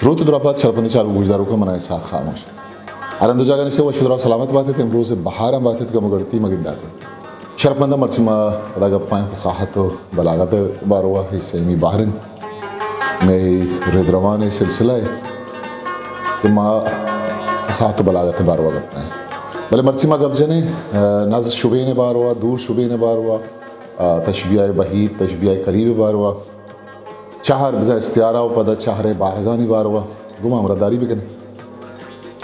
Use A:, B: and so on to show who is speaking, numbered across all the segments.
A: روت درابات شرپندی چارو گوشدارو کا منائے ساخ خاموش ارندو جاگا نشتے و شدرا سلامت باتے تھے امروز بہارم باتے تھے مگرتی مگنداتے شرپندہ مرسیما ادا گپائیں فصاحت و بلاغت باروا حصہ می باہرن میں ردروان سلسلہ ہے ما فصاحت و بلاغت باروا گپائیں بلے مرسیما گپ جنے ناز شبین باروا دور شبین باروا تشبیہ بہید تشبیہ قریب باروا چاہر بزا استعارہ و پدا چاہر بارگانی باروا گمہ امرداری بکنے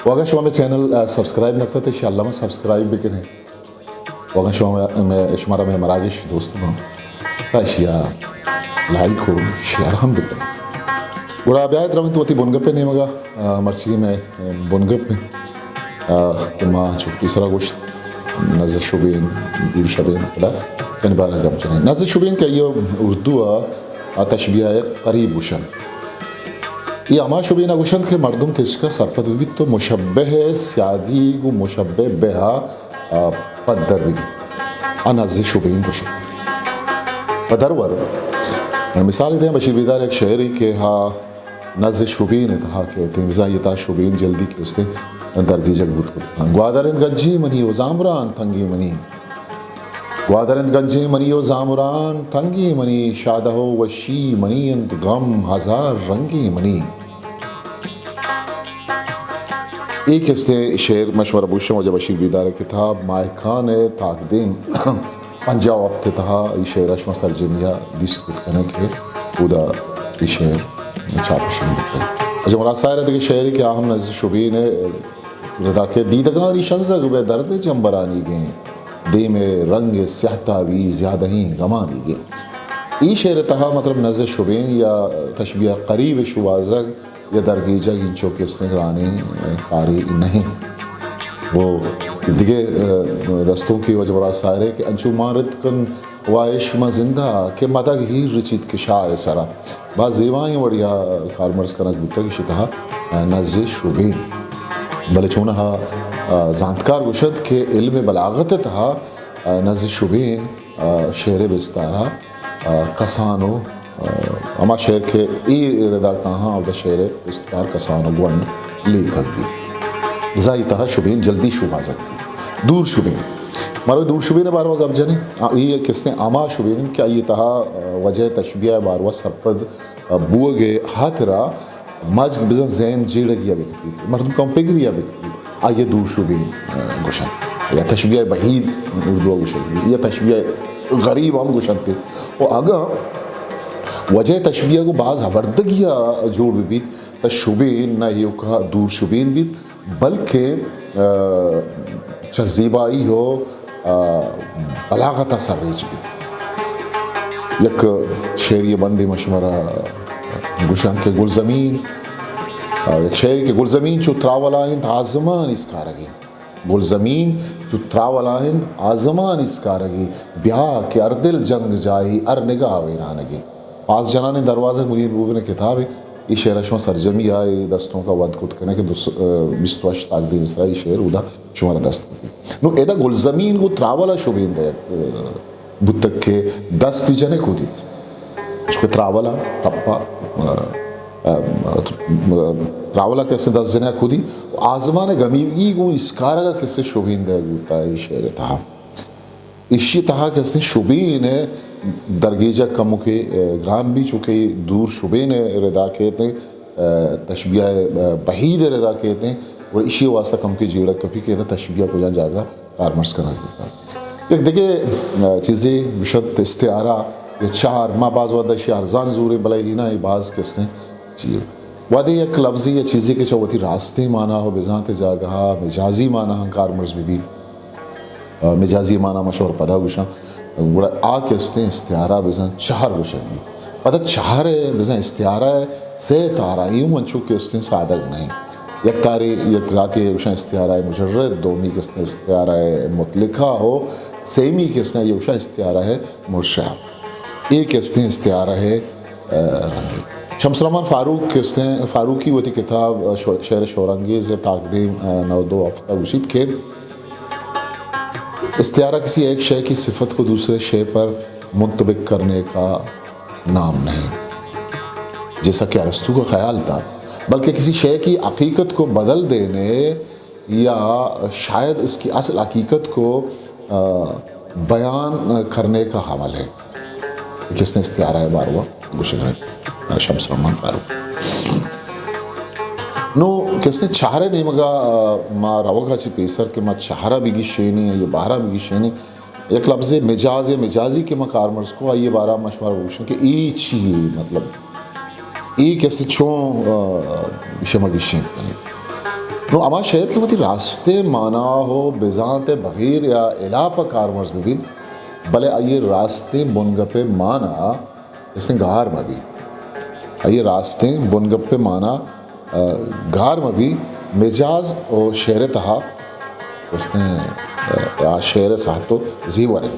A: واگا شما میں چینل سبسکرائب نکتا تھے انشاءاللہ میں سبسکرائب بکنے واگا شما میں شمارا میں مراگش دوست ہوں تاشیا لائک ہو شیئر ہم بکنے گوڑا بیایت روین تو تی بنگپ پہ نہیں مگا مرسی میں بنگپ میں ما چھوٹی سرا گوشت نزد شبین دور شبین پدا کن بارا گپ جنے نزد شبین کہ یہ اردو تشبیہ قریب گوشن یہ اما شبینہ گوشن کے مردم تھے اس کا سرپد بھی تو مشبہ سیادی گو مشبہ بہا پدر بھی نزد شبین گوشن پدر ور مثال دیں بشیر بیدار ایک شعری کہ ہاں نزد شبین اتہا کہتے ہیں مثلا یہ تا شبین جلدی کی اس نے درگی جگ بود کو گوادرند گنجی منی و زامران تنگی منی گوادرند گنجی منی و زامران تنگی منی شادہ وشی منی انت غم ہزار رنگی منی ایک اس نے شعر مشورہ بوشم و جب بشیر بیدار کتاب مائکان تاقدیم پنجا وقت تہا یہ شعر اشما سرجنیا دیست کت کنے کے اودا یہ شعر چاپشن بکتے اجھا مراسائر ہے کہ شعری کہ آہم نزد شبین ردا کے دیدگانی شنزگ بے درد جنبرانی گئیں دے میں رنگ سیاہتاوی زیادہ ہی غمانی گئیں ای شعر تہا مطلب نزد شبین یا تشبیہ قریب شوازگ یا درگیجہ انچو کے سنگرانی کاری نہیں وہ دیگے رستوں کی وجہ برا سائر ہے کہ انچو مارد کن وائش ما زندہ کہ مدگ ہی رچیت کے شاعر سرا بعض زیوائیں وڑیا کارمرز کنک بودتا کہ شتہا نزد شبین بلے چونہا زانتکار گوشد کہ علم بلاغت تہا نزد شبین شعر بستارا کسانو اما شعر کے ای ردا کہاں اور شعر بستار کسانو گونڈ لیکھک بھی زائی تہا شبین جلدی شبازت دور شبین مارو دور شبین باروا گب جنے یہ کس نے اما شبین کیا یہ تہا وجہ تشبیہ باروا سرپد بوگے ہاترا مجگ بزن زین جیڑگیا بکپید مردم کمپگریا بکپید آئیے دور شبین گوشن یا تشبیہ بہید اردو گوشن یا تشبیہ غریب ہم گوشن تھے اور آگا وجہ تشبیہ کو بعض حوردگیا جوڑ بھی بیت تشبین نہ یہ کہا دور شبین بیت بلکہ زیبائی ہو بلاغت اثر ریچ بھی یک شعری بندی مشورہ گوشن کے گلزمین ایک شعری کے گلزمین چو تراولائند آزمان اس کارگی گلزمین چو تراولائند آزمان اس کارگی بیا کے اردل جنگ جائی ار نگاہ ویرانگی پاس جنان دروازہ مدیر بوبی نے کتاب ہے یہ شعر اشما سرجمی آئے دستوں کا ود کت کنے کہ 22 تاقدیم اسرا یہ شعر اودا شمارا دست نو ایدہ گلزمین کو تراولا شبین دے بودتک کے دست جنے کو دیت چکہ تراولا ٹپا تراولا کیسے دست جنے کو دی آزمان گمیگی کو اسکارگا کیسے شبین دے گوتا ہے یہ شعر تہا اسی تہا کیسے شبین درگیجہ کمو کے گران بھی چکے دور شبین ردا کہتے ہیں تشبیہ بہید ردا کہتے ہیں اور اسی واسطہ کم کی جیڑا کبھی کہتا تشبیہ کو جان جاگا کارمرز کرنا دیتا ایک دیکھے چیزیں بشد استعارہ یا چار ما بعض وعدہ شیارزان زور بلائی لینا یہ بعض کستے ہیں وعدہ یک لفظی یا چیزیں کہ چاہوتی راستے مانا ہو بزانت جاگہا مجازی مانا ہم کارمرز بھی مجازی مانا مشہور پدا گوشا گوڑا آ کستے استعارہ بزان چہر گوشن بھی پتہ چہر ہے بزان استعارہ ہے سے تارہ یوں منچو کستے سادگ نہیں یک تاری یک ذاتی اوشا استعارہ ہے مجرد دومی کسنے استعارہ ہے مطلقہ ہو سیمی کسنے یہ اوشا استعارہ ہے مرشہ ایک کسنے استعارہ ہے رنگی شمس رحمان فاروقی وہ تھی کتاب شعر شورانگیز تاقدیم 9 ہفتہ گوشید کے استعارہ کسی ایک شے کی صفت کو دوسرے شے پر منطبق کرنے کا نام نہیں جیسا کہ ارسطو کا خیال تھا بلکہ کسی شے کی حقیقت کو بدل دینے یا شاید اس کی اصل حقیقت کو بیان کرنے کا حمل ہے. کس نے استعارہ ہے باروا گوشگاہ شمس رحمان فاروق نو کس نے چہرے نہیں مگا ما روگا چی پیسر کہ ما چہرہ بگی شینی یہ بارہ بگی شینی ایک لفظ مجاز یا مجازی کے ما کارمرز کو آئیے بارہ مشمار گوشن کہ ای چی مطلب ای کیسے چون شما گی شین کنی نو اما شہر کے مطلب راستے مانا ہو بزانت بغیر یا علاپہ کارمرز بھی بلے آئیے راستے بنگپ مانا اس نے گار میں بھی آئیے راستے بنگپ مانا گار میں بھی مجاز اور شعر تہا اس نے شعر ساہتو زیور ہے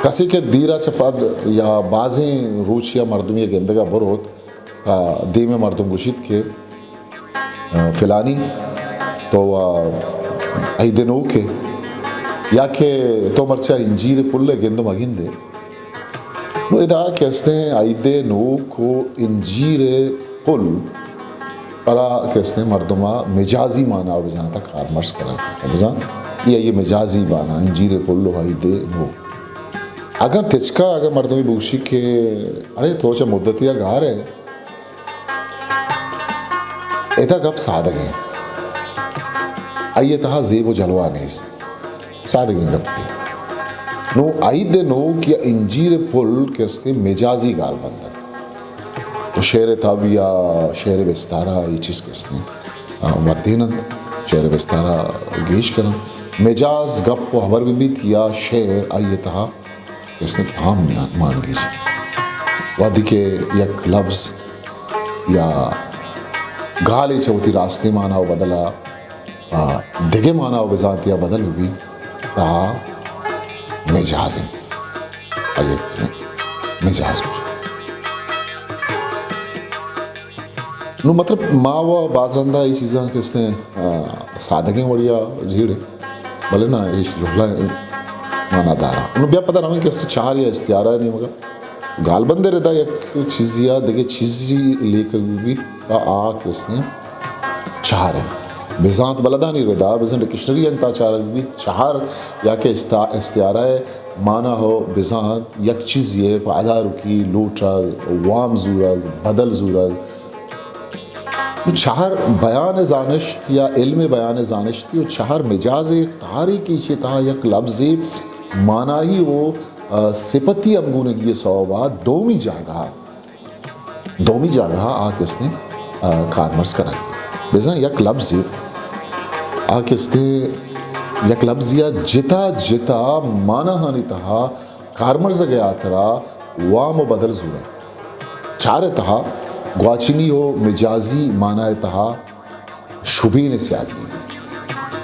A: کسی کے دیرہ چپاد یا بازیں روچ یا مردم یا گندگا بروت دیم مردم گوشید کے فلانی تو ایدنو کے یا کہ تو مرچہ انجیر پلے گندم اگندے نو ادا کہتے ہیں ایدنو کو انجیر پل پرا کہتے ہیں مردمہ مجازی مانا بزان تک کارمرز کرنا بزان یہ مجازی مانا انجیر پلو ایدنو اگر تچکا اگر مردمی بوشی کے ارے توچہ مدتیا گھار ہے ایتا گپ سادگیں آئیے تہا زیب و جلوہ نیست سادگیں گپ کی نو آئید نو کیا انجیر پل کہتے مجازی گال بندہ وہ شعر تاب یا شعر بستارہ یہ چیز کہتے ہیں ودینند شعر بستارہ گیش کرند مجاز گپ و حبر بھی بیت یا شعر آئیے تہا کہتے ہیں تام مان لیجیے وادی کے یک لفظ یا گالے چوتی راستے مانا و بدلا دگے مانا و بذاتیا بدل بھی تا مجاز ہیں آئیے کہتے ہیں مجاز ہو جائے نو مطلب ماں و باز رندہ یہ چیزیں کہتے ہیں سادگیں وڑیا جھیڑے بلے نا یہ جھولا مانا دارا انہوں بیا پتہ رہا کہتے چار یا استعارہ نہیں مگا گال بندے رہتا یک چیزیا دگے چیزی لے کر بھی تا آ کہتے ہیں چار ہیں بزانت بلدانی ردا بزن ڈکشنری انتا چار بھی چار یا کہ استعارہ مانا ہو بزانت یک چیز یہ پعدا رکی لوٹا وام زورا بدل زورا چہر بیان زانشت یا علم بیان زانشتی و چہر مجاز تاری کی شتا یک لفظ مانا ہی وہ سپتی امگونگی صحبات دومی جاگہ آکس نے کارمرز کریں بزن یک لفظ آکس نے یک لفظ یا جتا مانا ہانی تہا کارمرز گیا ترا وام و بدل زورا چار تہا گواچینی ہو مجازی مانا تہا شبین سیادی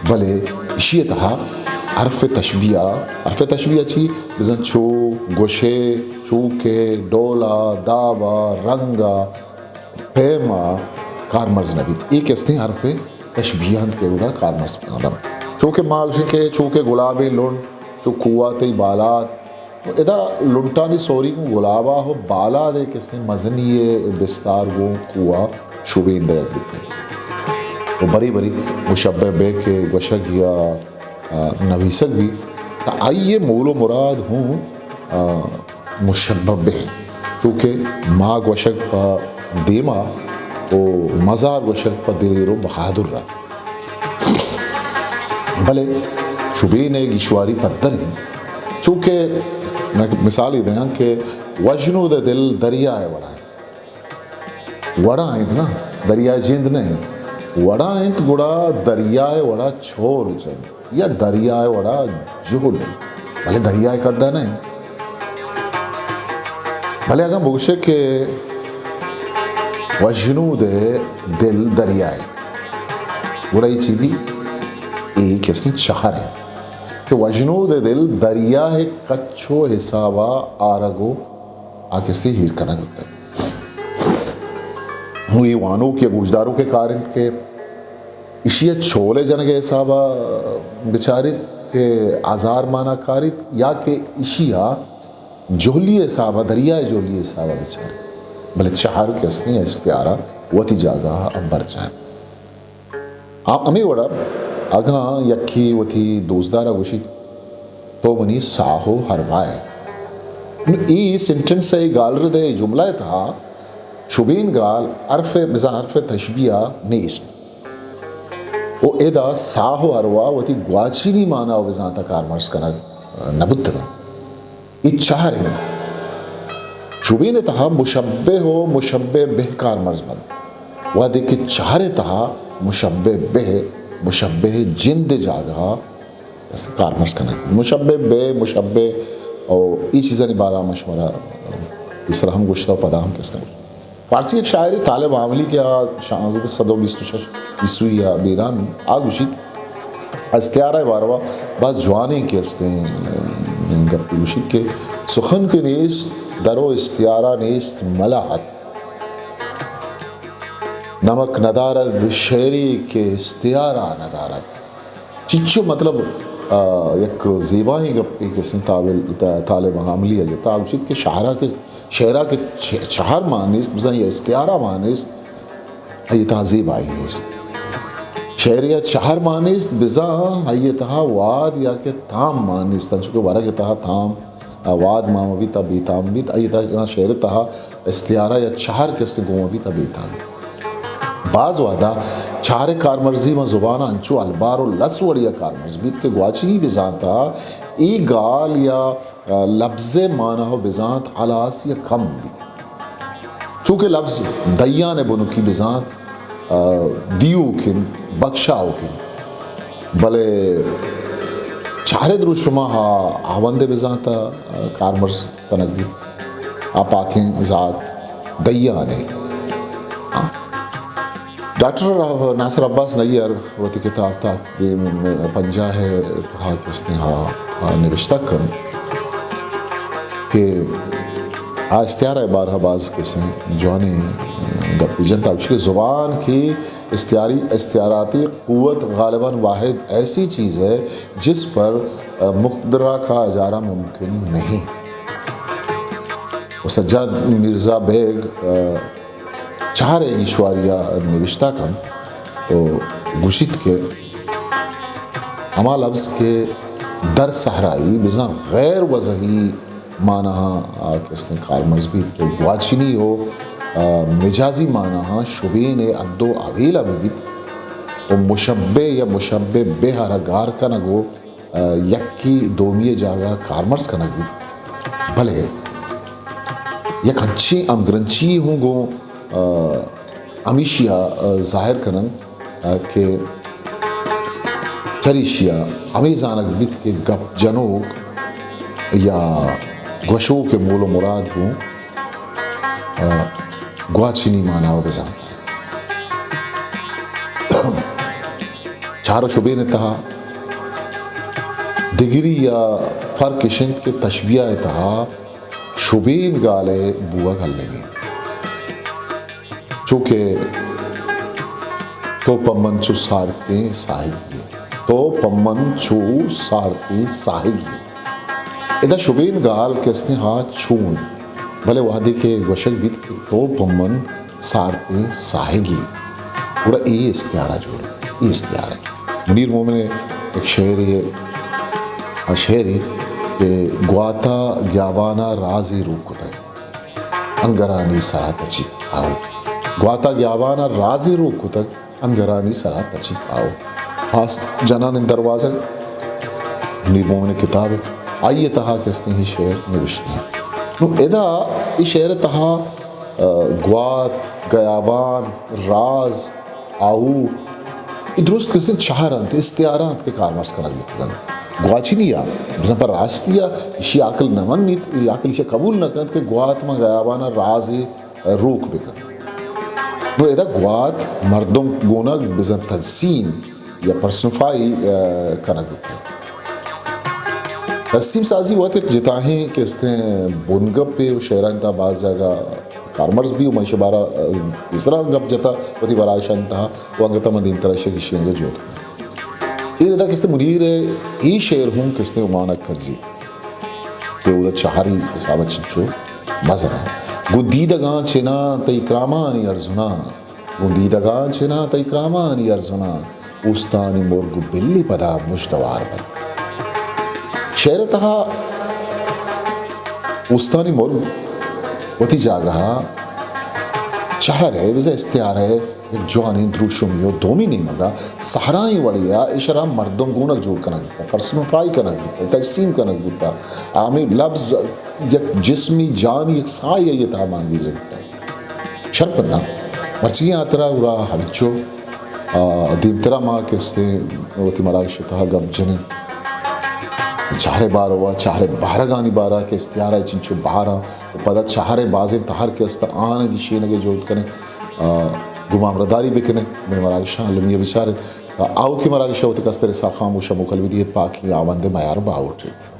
A: بلے اسی تہا حرف تشبیہ چی بزن چو گوشے چوکے ڈولا داوا رنگا پیما کارمرز نبید ایک اس نے حرف تشبیہند کے ہوگا کارمرز پیدا چوکے ماغشے کے چوکے گلابے لنٹ چو قواتِ بالات ادا لنٹانی سوری کو گلابا ہو بالا دے کس نے مزنی بستار وہ کوا شبین دے وہ بری مشبہ بے کے گوشک یا نویسک بھی تا آئیے مول و مراد ہوں مشبہ بے چونکہ ماں گوشک پا دیما او مزار گوشک پا دلیرو بخادر رہا بھلے شبین گیشواری پدر چونکہ میں مثال ہی دیں کہ وجنو دے دل دریائے وڑا ہیں نا دریائے جند نہیں وڑا ہیں گڑا دریائے وڑا چھوڑ چل یا دریائے وڑا جہل بھلے دریائے قدہ نہیں بھلے اگر بگشے کہ وجنو دے دل دریائے گڑا یہ چیز بھی ایک اس نے شہر ہے کہ وجنو دے دل دریا ہے کچھو حسابہ آرگو آکے سے ہیر کرنا ہوتا ہے ہوئی وانو کے گوشداروں کے کارند کے اشیاء چھولے جنگے حسابہ بچارت کے آزار مانا کارت یا کہ اشیاء جولی حسابہ دریائے جولی حسابہ بچارت بلے چہر کستے ہیں استعارہ وتی جاگہ ابر جائیں امی وڑا اگاں یکی وتی دوزدارہ گوشی تو منی ساہو ہروائے ای سنٹنس ای گال ردے جملہ تھا شبین گال عرف بزا عرف تشبیہ نیست او ایدا ساہو ہروا وتی گواچینی مانا و بزا تا کارمرز کنگ نبتگا ای چہر ہیں شبین تہا مشبہ ہو مشبہ بہ کارمرز بند وہ دیکھ چہر تہا مشبہ بہ مشبہ جند جاگا کارمرز کنگ مشبہ بہ مشبہ اور ای چیزیں بارہ مشورہ اس طرح ہم گشتہ و پدا ہم کس طرح فارسی ایک شاعری طالب عاملی کے شانزد صدو بیسوی یا بیران آگوشید استعارہ باروا بعض جوانے کے استیں گپی گوشید کے سخن کے نیست درو استعارہ نیست ملاحت نمک ندارد شعری کے استعارہ ندارد چچو مطلب یک زیبائی گپی کے سن طالب عاملی ہے جتا آگوشید کے شعرہ کے چہر مانیست بزن یہ استعارہ مانیست یہ تا زیبائی نیست شعریہ چہر مانیست بزن یہ تا واد یا کہ تام مانیست چونکہ ورہ کے تا تام واد ماما بھی تا بیتام بھی یہ تا شعر تا استعارہ یا چہر کس گوما بھی تا بیتام بعض وعدہ چارے کارمرزی میں زبانہ انچو البار و لس وڑیا کارمرز بیت کے گواچی ہی بزانتا ای گال یا لفظ معنی ہو بزانت علاس یا کم بھی چونکہ لفظ دیان بنو کی بزانت دیو کن بخشاو کن بلے چارے درو شما آوندے بزانتا کارمرز کنک بھی آپ آکیں ذات دیانے ڈاکٹر ناصر عباس نیر وتی کتاب تقدیم پنجہ ہے کہا کہ اس نے نوشتہ کن کہ استعارہ بارہ باز کسیں جوانے گپی جنتا کہ زبان کی استعاراتی قوت غالباً واحد ایسی چیز ہے جس پر مقدرہ کا اجارہ ممکن نہیں سجاد مرزا بیگ چہر ایشواریہ نوشتہ کن تو گوشید کے ہما لفظ کے در صحرائی بزاں غیر وضعی معنی کس نے کارمرز بھی تو گواچینی ہو مجازی معنی شبین ادو عویلہ میں بھی تو مشبہ یا مشبہ بے ہرگار کنگو یکی دومی جاگا کارمرز کنگ بھی بھلے یک انچی امگرنچی ہوں گو امیشیا ظاہر کنن کہ چریشیا امیزانک بیت کے گپ جنوک یا گوشو کے مول و مراد ہوں گواچینی مانا و بزان چارو شبے نے تہا دگری یا فرق شند کے تشبیہ تہا شبین گالے بوا گھل لگے چونکہ تو پمن چو سارتے ساہی تو پمن چو سارتے ساہی ادھا شبین گال کس نے ہاتھ چھوئیں بھلے وحدی کے گوشک بیت تو پمن سارتے ساہی پورا ای استعارہ جوڑا ای استعارہ منیر مومن ایک شعری کہ گواتا گیابانا رازی روک کتے انگرانی سرا تچی آؤ گواتا گیابانا رازی روک کتک انگرانی سرا تچی آؤ خاص جنان دروازہ منیر مومن کتاب آئیے تہا کستے ہی شعر نوشتے ہیں نو ادا ای شعر تہا گوات گیابان راز آؤ ای درست کسے چہرانت استعارات کے کارمرز کرنے لگن گواچی نہیں آ بزن پر راستیا اسی عقل نمن نیت ای عقل اسے قبول نہ کرد کہ گوات ما گیابانا رازی روک بکن نو ادا گوات مردم گونگ بزن تنسیم یا پرسنفائی کنگ بکن تنسیم سازی ہوا تک جتاہیں کہ اس نے بنگب پہ شہران تا باز جاگا کارمرز بھی معیشہ بارا اس طرح گپ جتا وتی برائشان تا وہ انگتا مدین تراشے کی شیئنگا جوت یہ ردا کس نے منیر ای شعر ہوں کس نے امانت کرزی کہ وہ دا چہاری صحابت چنچو مزن ہے گدیدگاں چنا تیکرامانی ارزنا گدیدگاں چنا تیکرامانی ارزنا اوستانی مرگ بلی پدا مشتوار بن. شعر تہا اوستانی مرگ وتی جاگہا چہر ہے ویسے استعار ہے ایک جوانی دروشمیو دومی نہیں مگا سہرائی وڑیا اشارہ مردوں گونک جوڑ کنک بوتا پرسنفائی کنک بوتا تجسیم کنک بوتا آمی لفظ یک جسمی جانی یک سائی یہ تھا مان دیجئے شرپ پتنا مرچی آترا گرا حبیچو دیمترا ماں کستے وتی مراکش تہا گب جنے چہرے بار ہوا چہرے بارہ گانی بارہ کے استعارہ چنچو بارہ پدا چہرے بازیں تہر کے استا آنگی شینگے جوڑ کنے گمام رداری بکنے میں مراکشاں علمیہ بچارے آؤ کی مراکشاں ہوتے کستر سا خاموشہ مکلوی دیت پاکی آوندے میار باؤ اٹھیت